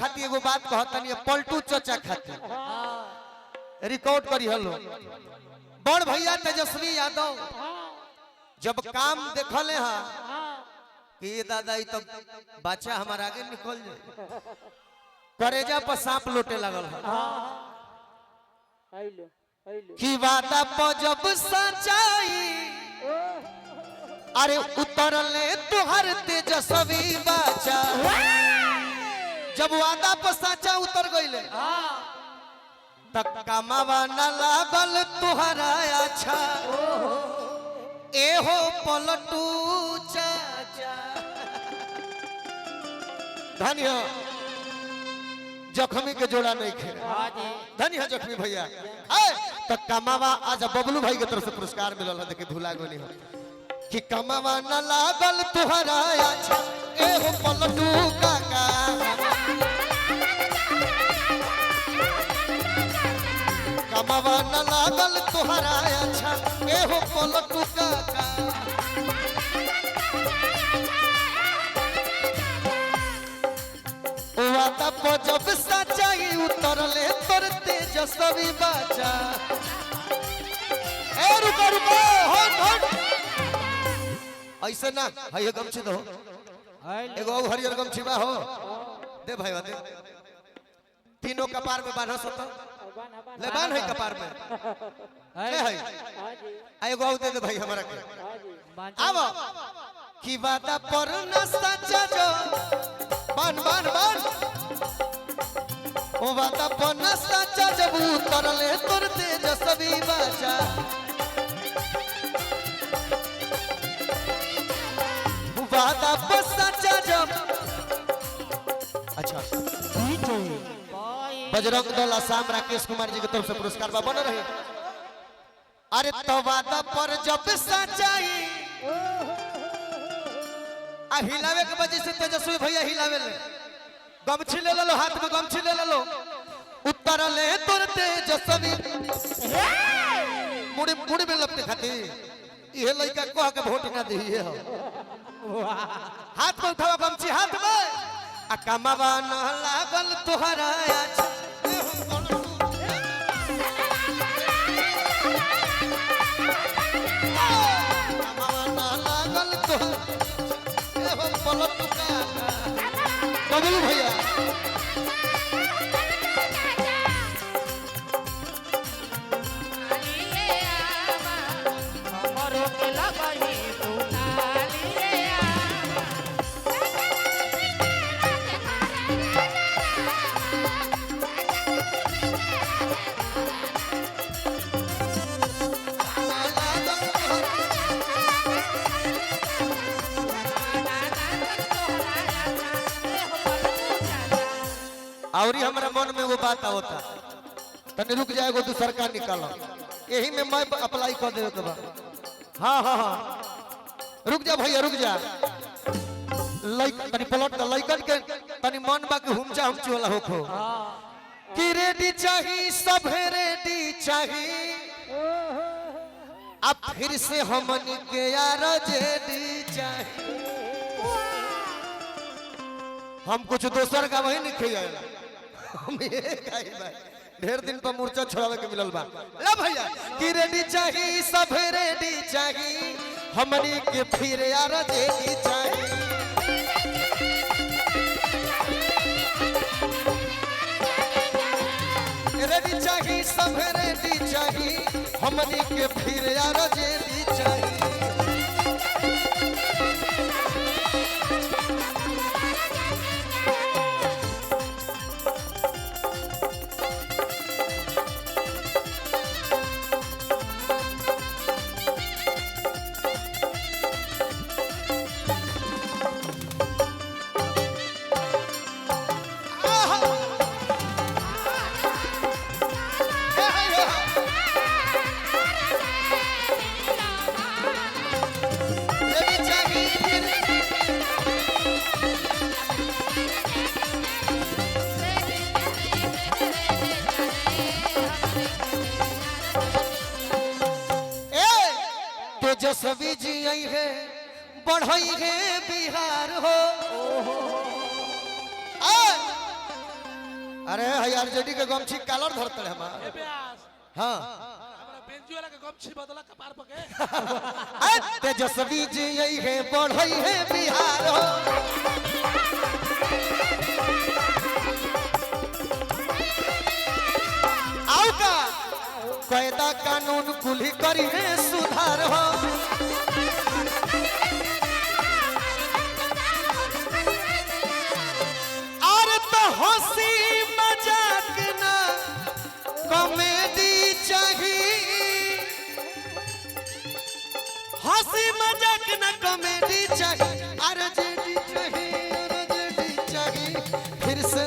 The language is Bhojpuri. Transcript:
खाती एगो बात कहतनी पलटू चाचा खाती रिकॉर्ड करी हलो बड़ भैया तेजस्वी यादव जब काम देखले हा कि दादा तो बच्चा हमारा आगे निकल जाए करेजा पर सांप लोटे लगल कि वादा पर जब सच्चाई अरे उतरले तुहर तेजस्वी बच्चा जब वादा पर सच्चा उतर गईले तक कमावा न लागल तुहरा अच्छा एहो पलटू चाचा धन्य जख्मी के जोड़ा नहीं खे धन्य जख्मी भैया तो कमावा आज बबलू भाई के तरफ से पुरस्कार मिलल है देखिए भूला गनी हो कि कमावा न लागल तुहरा अच्छा एहो पलटू काका कमावा न लागल तुहरा अच्छा एहो पलटू काका वादा पर जब सच्चाई उतरले तोर तेजस्वी बच्चा ए रुको रुको हट हट ऐसे ना है गमछी दो एगो हरियर गमछी बा हो दे भाई दे तीनों कपार में बांधा सत ले बांध है कपार में ले है एगो दे दे भाई हमारा के अब की वादा पर न सच्चा जो बान बान बान ओ वादा पर न सच्चा जब उतरले तोर तेजस्वी बच्चा वादा पर सच्चा जब अच्छा बजरंग दल आसाम राकेश कुमार जी की तरफ से पुरस्कार बा बन रहे अरे तो वादा पर जब सच्चाई आ हिलावे के वजह से तेजस्वी भैया हिलावे ले गमछी ले लो हाथ में गमछी ले लो उतरले तोर तेजस्वी मुड़ी मुड़ी में लपटे खाती ये लड़का कह के वोट ना दिए हो हाथ में उठावा गमछी हाथ में आ कमावा न लागल तुहरा अच्छा कमावा न लागल तुहरा पलटू काका बबलू भैया और हमारा मन में वो बात होता तने रुक जाएगा तो सरकार निकालो यही में मैं अप्लाई कर देवे के बा हाँ हाँ हाँ रुक जा भैया रुक जा तनी पलट का लइकन के तनी मन बा के हुमचा हुमची वाला होखो कि रेडी चाहिए सब रेडी चाहिए अब फिर से हमन के यार जेडी चाहिए हम कुछ दोसर का वही नहीं खियाएला हम ये गाई भाई ढेर दिन पर मूर्छा छोड़ावे के मिलल बा ला भैया कि रेडी चाहिए सब रेडी चाहिए हमनी के फिर यार जेडी चाहिए रेडी चाहिए सब रेडी चाहिए हमनी के फिर यार जेडी चाहिए तेजस्वी जी आई है बढ़ई है बिहार हो अरे यार जेडी के गमछी कलर धरते है हमार ए ब्यास हां हमरा बेंजी वाला के गमछी बदला कपार पके तेजस्वी जी यही है बढ़ई है बिहार हो आओ का कायदा कानून कुली करी है सुधार हो और तो हंसी मजाक ना कॉमेडी चाहिए हंसी मजाक ना कॉमेडी चाहिए आरजेडी चाहिए आरजेडी चाहिए फिर से